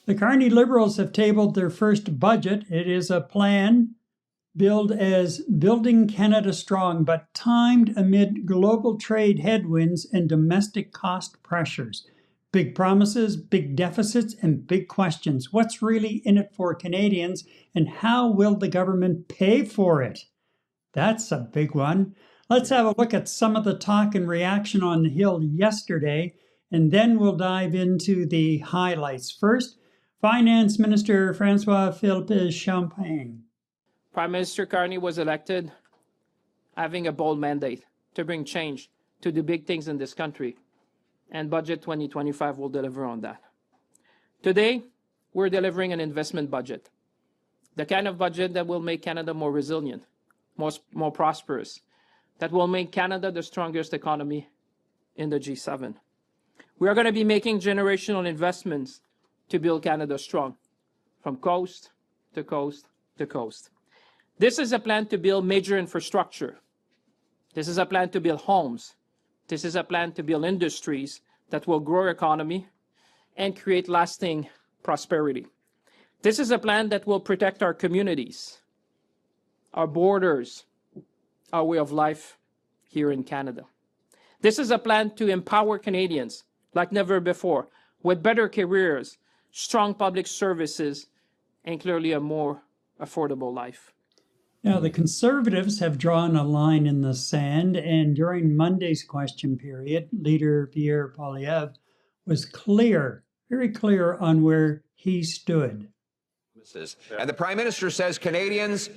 The Carney Liberals have tabled their first budget. It is a plan billed as Building Canada Strong, but timed amid global trade headwinds and domestic cost pressures. Big promises, big deficits, and big questions. What's really in it for Canadians, and how will the government pay for it? That's a big one. Let's have a look at some of the talk and reaction on the Hill yesterday, and then we'll dive into the highlights. First, Finance Minister François-Philippe Champagne. Prime Minister Carney was elected having a bold mandate to bring change to the big things in this country, and Budget 2025 will deliver on that. Today, we're delivering an investment budget, the kind of budget that will make Canada more resilient, more prosperous, that will make Canada the strongest economy in the G7. We are going to be making generational investments to build Canada strong, from coast to coast to coast. This is a plan to build major infrastructure. This is a plan to build homes. This is a plan to build industries that will grow our economy and create lasting prosperity. This is a plan that will protect our communities, our borders, our way of life here in Canada. This is a plan to empower Canadians like never before, with better careers, strong public services, and clearly a more affordable life. Now, the Conservatives have drawn a line in the sand, and during Monday's question period, Leader Pierre Poilievre was clear, very clear on where he stood. And the Prime Minister says Canadians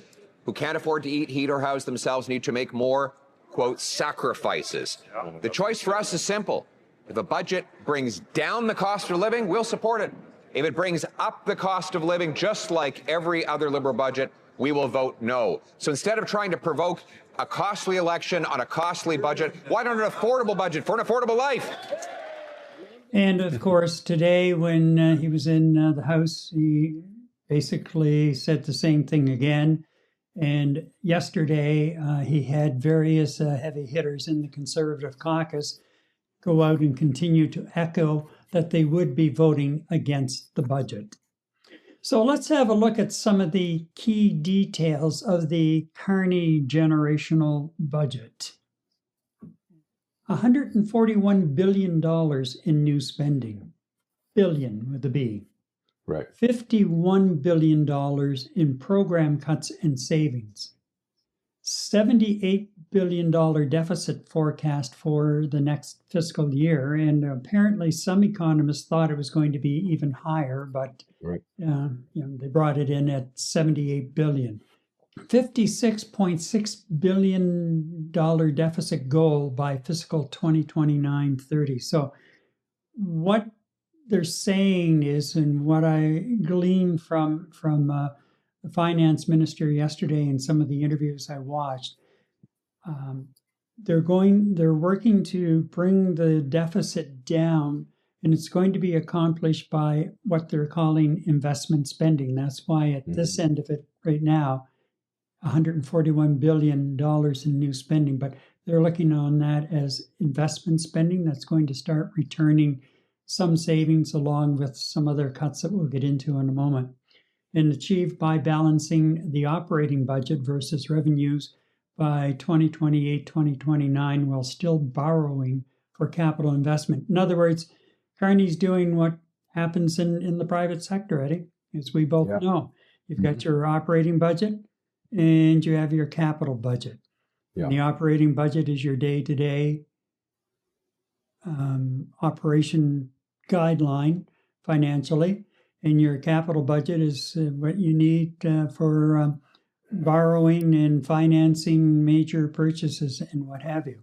who can't afford to eat, heat, or house themselves need to make more, quote, sacrifices. The choice for us is simple. If a budget brings down the cost of living, we'll support it. If it brings up the cost of living, just like every other Liberal budget, we will vote no. So instead of trying to provoke a costly election on a costly budget, why not an affordable budget for an affordable life? And of course, today when he was in the House, he basically said the same thing again. And yesterday, he had various heavy hitters in the Conservative caucus go out and continue to echo that they would be voting against the budget. So let's have a look at some of the key details of the Carney generational budget. $141 billion in new spending. Billion with a B. Right. $51 billion in program cuts and savings. $78 billion deficit forecast for the next fiscal year. And apparently some economists thought it was going to be even higher, but right. They brought it in at $78 billion. $56.6 billion deficit goal by fiscal 2029-30. So what they're saying is, and what I gleaned from the finance minister yesterday and some of the interviews I watched, they're working to bring the deficit down, and it's going to be accomplished by what they're calling investment spending. That's why at this end of it right now, $141 billion in new spending, but they're looking on that as investment spending that's going to start returning some savings along with some other cuts that we'll get into in a moment, and achieved by balancing the operating budget versus revenues by 2028-2029 while still borrowing for capital investment. In other words, Carney's doing what happens in the private sector, Eddie, as we both know. You've got your operating budget and you have your capital budget. Yeah. And the operating budget is your day-to-day operation guideline financially, and your capital budget is what you need for borrowing and financing major purchases and what have you.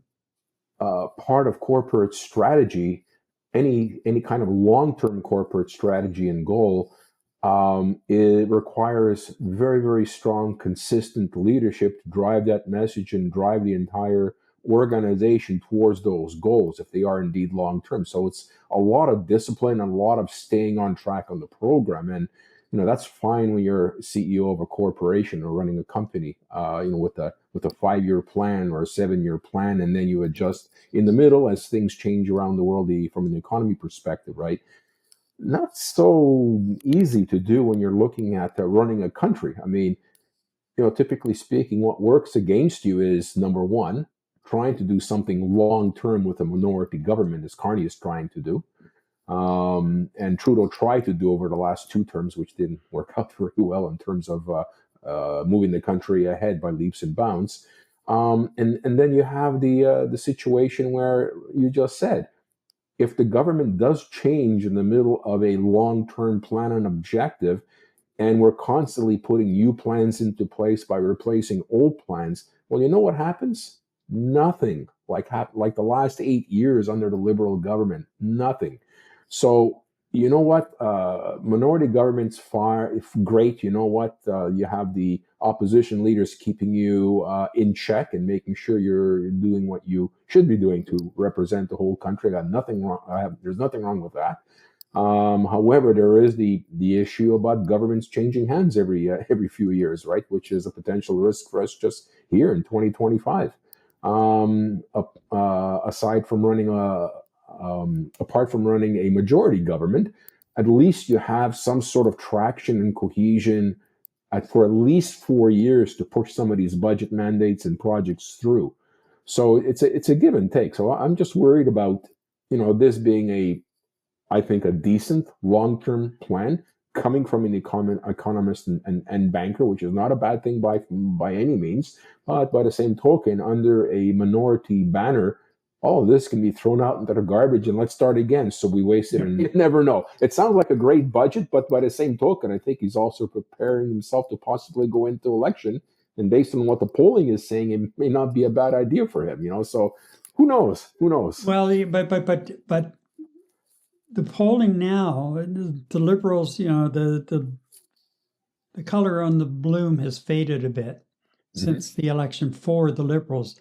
Part of corporate strategy, any kind of long-term corporate strategy and goal, it requires very, very strong, consistent leadership to drive that message and drive the entire organization towards those goals if they are indeed long-term. So it's a lot of discipline and a lot of staying on track on the program. And, that's fine when you're CEO of a corporation or running a company, with a 5-year plan or a 7-year plan, and then you adjust in the middle as things change around the world from an economy perspective, right? not so easy to do when you're looking at running a country. I mean, typically speaking, what works against you is number one, trying to do something long term with a minority government, as Carney is trying to do. And Trudeau tried to do over the last 2 terms, which didn't work out very well in terms of moving the country ahead by leaps and bounds. And then you have the situation where you just said, if the government does change in the middle of a long-term plan and objective, and we're constantly putting new plans into place by replacing old plans, well, you know what happens? Nothing like the last 8 years under the Liberal government. Nothing. So you know what? Minority governments great. You know what? You have the opposition leaders keeping you in check and making sure you're doing what you should be doing to represent the whole country. Got nothing wrong. There's nothing wrong with that. However, there is the issue about governments changing hands every few years, right? Which is a potential risk for us just here in 2025. Aside from running apart from running a majority government, at least you have some sort of traction and cohesion for at least 4 years to push some of these budget mandates and projects through. So it's a give and take. So I'm just worried about this being I think a decent long-term plan coming from an economist and banker, which is not a bad thing by any means. But by the same token, under a minority banner, all of this can be thrown out into the garbage and let's start again. So we wasted, and you never know. It sounds like a great budget, but by the same token, I think he's also preparing himself to possibly go into election. And based on what the polling is saying, it may not be a bad idea for him. So who knows? Who knows? Well, but the polling now, the Liberals, the color on the bloom has faded a bit since the election for the Liberals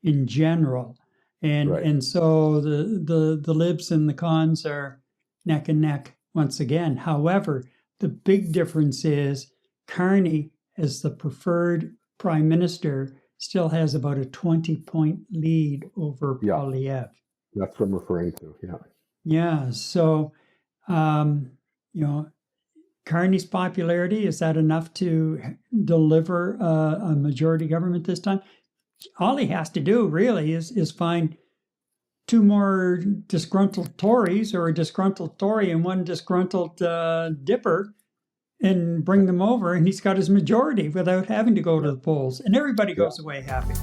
in general. And so the libs and the cons are neck and neck once again. However, the big difference is Carney, as the preferred prime minister, still has about a 20-point lead over Poilievre. That's what I'm referring to. Yeah. Yeah. So, Carney's popularity, is that enough to deliver a majority government this time? All he has to do really is find 2 more disgruntled Tories, or a disgruntled Tory and 1 disgruntled Dipper, and bring them over, and he's got his majority without having to go to the polls, and everybody goes away happy.